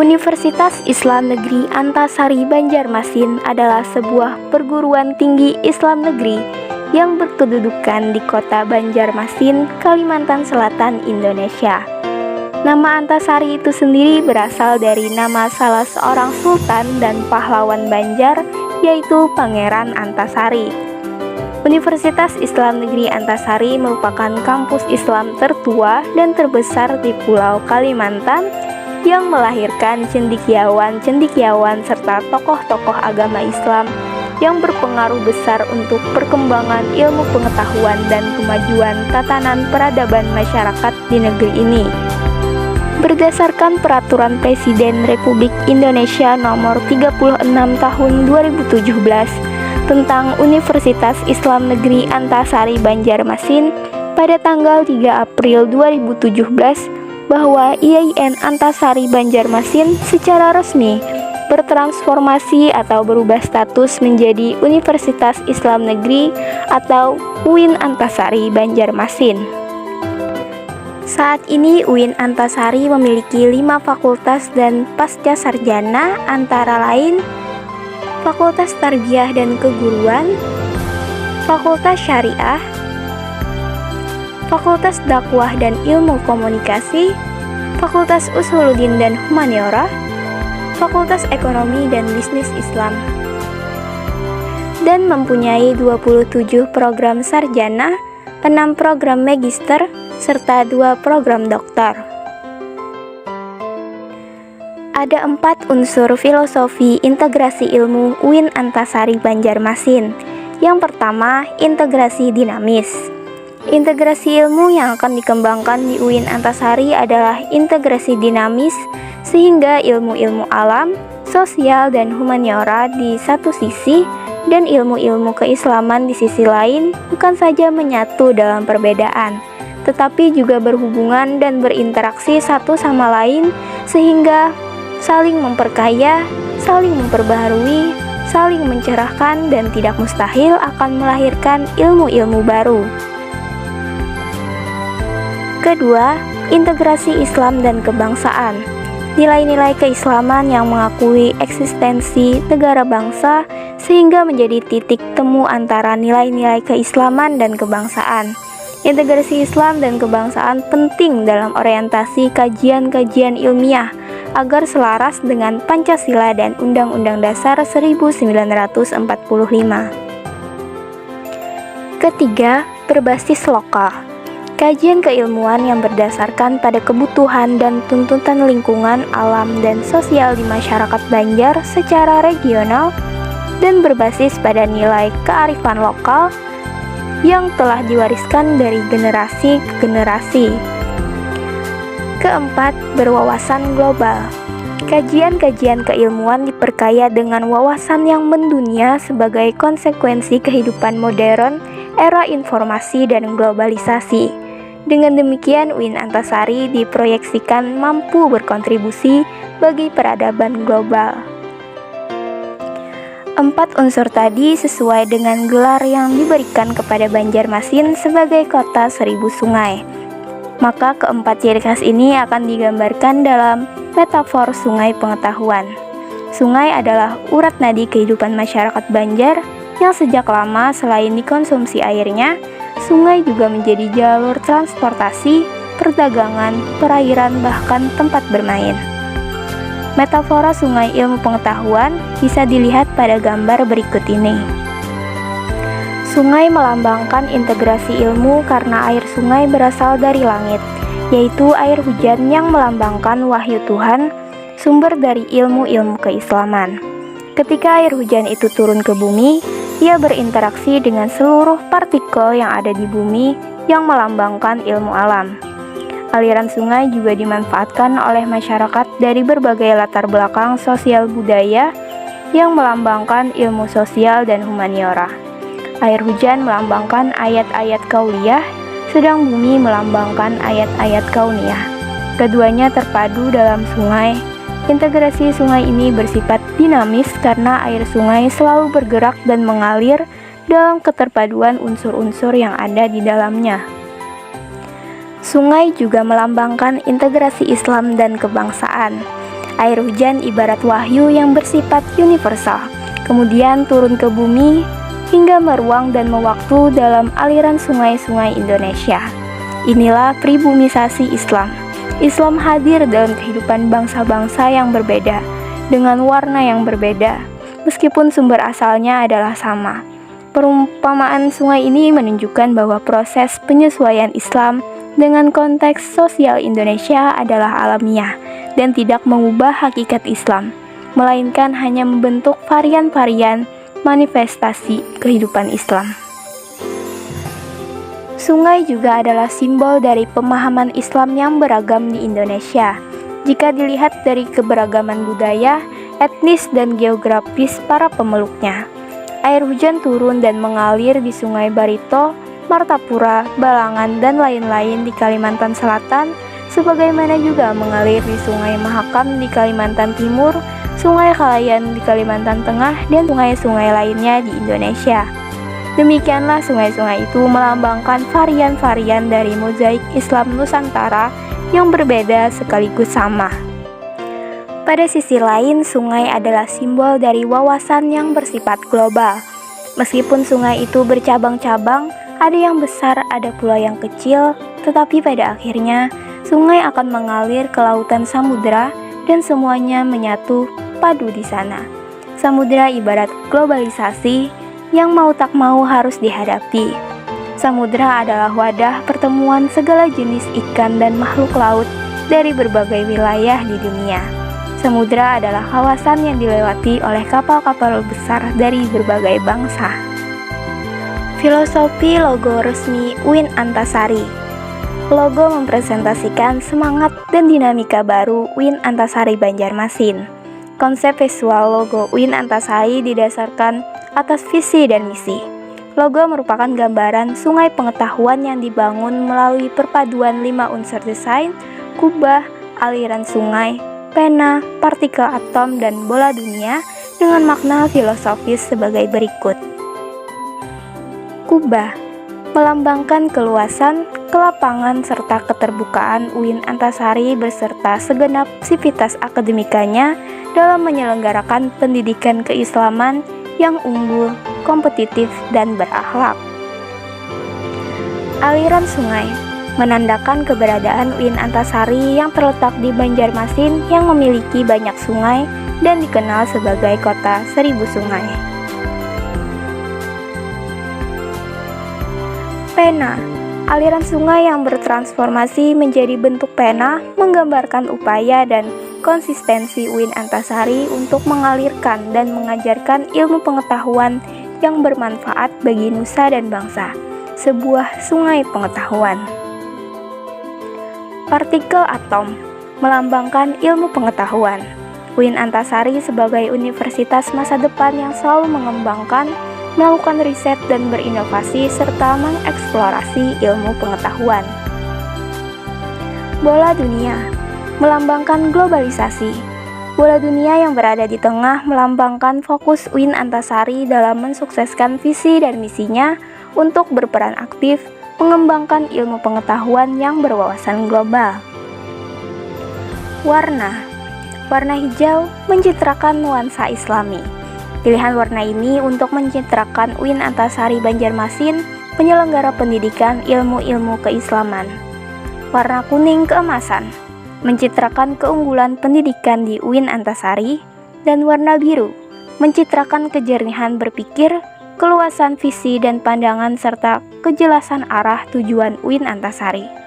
Universitas Islam Negeri Antasari Banjarmasin adalah sebuah perguruan tinggi Islam negeri yang berkedudukan di kota Banjarmasin, Kalimantan Selatan, Indonesia. Nama Antasari itu sendiri berasal dari nama salah seorang sultan dan pahlawan Banjar, yaitu Pangeran Antasari. Universitas Islam Negeri Antasari merupakan kampus Islam tertua dan terbesar di Pulau Kalimantan yang melahirkan cendekiawan-cendekiawan serta tokoh-tokoh agama Islam yang berpengaruh besar untuk perkembangan ilmu pengetahuan dan kemajuan tatanan peradaban masyarakat di negeri ini. Berdasarkan Peraturan Presiden Republik Indonesia Nomor 36 Tahun 2017 tentang Universitas Islam Negeri Antasari Banjarmasin pada tanggal 3 April 2017, bahwa IAIN Antasari Banjarmasin secara resmi bertransformasi atau berubah status menjadi Universitas Islam Negeri atau UIN Antasari Banjarmasin. Saat ini UIN Antasari memiliki 5 fakultas dan pasca sarjana, antara lain Fakultas Tarbiyah dan Keguruan, Fakultas Syariah, Fakultas Dakwah dan Ilmu Komunikasi, Fakultas Usuluddin dan Humaniora, Fakultas Ekonomi dan Bisnis Islam, dan mempunyai 27 program sarjana, 6 program magister, serta 2 program doktor. Ada 4 unsur filosofi integrasi ilmu UIN Antasari Banjarmasin. Yang pertama, integrasi dinamis. Integrasi ilmu yang akan dikembangkan di UIN Antasari adalah integrasi dinamis, sehingga ilmu-ilmu alam, sosial, dan humaniora di satu sisi dan ilmu-ilmu keislaman di sisi lain bukan saja menyatu dalam perbedaan, tetapi juga berhubungan dan berinteraksi satu sama lain sehingga saling memperkaya, saling memperbaharui, saling mencerahkan, dan tidak mustahil akan melahirkan ilmu-ilmu baru. Kedua, integrasi Islam dan kebangsaan. Nilai-nilai keislaman yang mengakui eksistensi negara bangsa sehingga menjadi titik temu antara nilai-nilai keislaman dan kebangsaan. Integrasi Islam dan kebangsaan penting dalam orientasi kajian-kajian ilmiah agar selaras dengan Pancasila dan Undang-Undang Dasar 1945. Ketiga, berbasis lokal. Kajian keilmuan yang berdasarkan pada kebutuhan dan tuntutan lingkungan alam dan sosial di masyarakat Banjar secara regional dan berbasis pada nilai kearifan lokal yang telah diwariskan dari generasi ke generasi. Keempat, berwawasan global. Kajian-kajian keilmuan diperkaya dengan wawasan yang mendunia sebagai konsekuensi kehidupan modern, era informasi dan globalisasi. Dengan demikian, UIN Antasari diproyeksikan mampu berkontribusi bagi peradaban global. 4 unsur tadi sesuai dengan gelar yang diberikan kepada Banjarmasin sebagai kota 1000 sungai. Maka keempat ciri khas ini akan digambarkan dalam metafor sungai pengetahuan. Sungai adalah urat nadi kehidupan masyarakat Banjar yang sejak lama selain dikonsumsi airnya, sungai juga menjadi jalur transportasi, perdagangan, perairan, bahkan tempat bermain. Metafora sungai ilmu pengetahuan bisa dilihat pada gambar berikut ini. Sungai melambangkan integrasi ilmu karena air sungai berasal dari langit, yaitu air hujan yang melambangkan wahyu Tuhan, sumber dari ilmu-ilmu keislaman. Ketika air hujan itu turun ke bumi, ia berinteraksi dengan seluruh partikel yang ada di bumi yang melambangkan ilmu alam. Aliran sungai juga dimanfaatkan oleh masyarakat dari berbagai latar belakang sosial budaya yang melambangkan ilmu sosial dan humaniora. Air hujan melambangkan ayat-ayat kauliyah, sedang bumi melambangkan ayat-ayat kauniyah. Keduanya terpadu dalam sungai. Integrasi sungai ini bersifat dinamis karena air sungai selalu bergerak dan mengalir dalam keterpaduan unsur-unsur yang ada di dalamnya. Sungai juga melambangkan integrasi Islam dan kebangsaan. Air hujan ibarat wahyu yang bersifat universal, kemudian turun ke bumi hingga meruang dan mewaktu dalam aliran sungai-sungai Indonesia. Inilah pribumisasi Islam. Islam hadir dalam kehidupan bangsa-bangsa yang berbeda, dengan warna yang berbeda, meskipun sumber asalnya adalah sama. Perumpamaan sungai ini menunjukkan bahwa proses penyesuaian Islam dengan konteks sosial Indonesia adalah alamiah dan tidak mengubah hakikat Islam, melainkan hanya membentuk varian-varian manifestasi kehidupan Islam. Sungai juga adalah simbol dari pemahaman Islam yang beragam di Indonesia. Jika dilihat dari keberagaman budaya, etnis, dan geografis para pemeluknya. Air hujan turun dan mengalir di Sungai Barito, Martapura, Balangan, dan lain-lain di Kalimantan Selatan, sebagaimana juga mengalir di Sungai Mahakam di Kalimantan Timur, Sungai Kalayan di Kalimantan Tengah, dan sungai-sungai lainnya di Indonesia. Demikianlah sungai-sungai itu melambangkan varian-varian dari mozaik Islam Nusantara yang berbeda sekaligus sama. Pada sisi lain, sungai adalah simbol dari wawasan yang bersifat global. Meskipun sungai itu bercabang-cabang, ada yang besar, ada pula yang kecil, tetapi pada akhirnya, sungai akan mengalir ke lautan samudera dan semuanya menyatu padu di sana. Samudera ibarat globalisasi yang mau tak mau harus dihadapi. Samudera adalah wadah pertemuan segala jenis ikan dan makhluk laut dari berbagai wilayah di dunia. Samudra adalah kawasan yang dilewati oleh kapal-kapal besar dari berbagai bangsa. Filosofi logo resmi UIN Antasari. Logo mempresentasikan semangat dan dinamika baru UIN Antasari Banjarmasin. Konsep visual logo UIN Antasari didasarkan atas visi dan misi. Logo merupakan gambaran sungai pengetahuan yang dibangun melalui perpaduan 5 unsur desain, kubah, aliran sungai, pena, partikel atom, dan bola dunia dengan makna filosofis sebagai berikut. Kubah melambangkan keluasan, kelapangan, serta keterbukaan UIN Antasari beserta segenap sivitas akademikanya dalam menyelenggarakan pendidikan keislaman yang unggul, kompetitif, dan berakhlak. Aliran sungai menandakan keberadaan UIN Antasari yang terletak di Banjarmasin yang memiliki banyak sungai dan dikenal sebagai kota 1000 sungai. Pena, aliran sungai yang bertransformasi menjadi bentuk pena menggambarkan upaya dan konsistensi UIN Antasari untuk mengalirkan dan mengajarkan ilmu pengetahuan yang bermanfaat bagi nusa dan bangsa, sebuah sungai pengetahuan. Partikel atom melambangkan ilmu pengetahuan. UIN Antasari sebagai universitas masa depan yang selalu mengembangkan, melakukan riset dan berinovasi serta mengeksplorasi ilmu pengetahuan. Bola dunia melambangkan globalisasi. Bola dunia yang berada di tengah melambangkan fokus UIN Antasari dalam mensukseskan visi dan misinya untuk berperan aktif mengembangkan ilmu pengetahuan yang berwawasan global. Warna hijau mencitrakan nuansa Islami. Pilihan warna ini untuk mencitrakan UIN Antasari Banjarmasin, penyelenggara pendidikan ilmu-ilmu keislaman. Warna kuning keemasan mencitrakan keunggulan pendidikan di UIN Antasari, dan warna biru mencitrakan kejernihan berpikir, keluasan visi dan pandangan serta kejelasan arah tujuan UIN Antasari.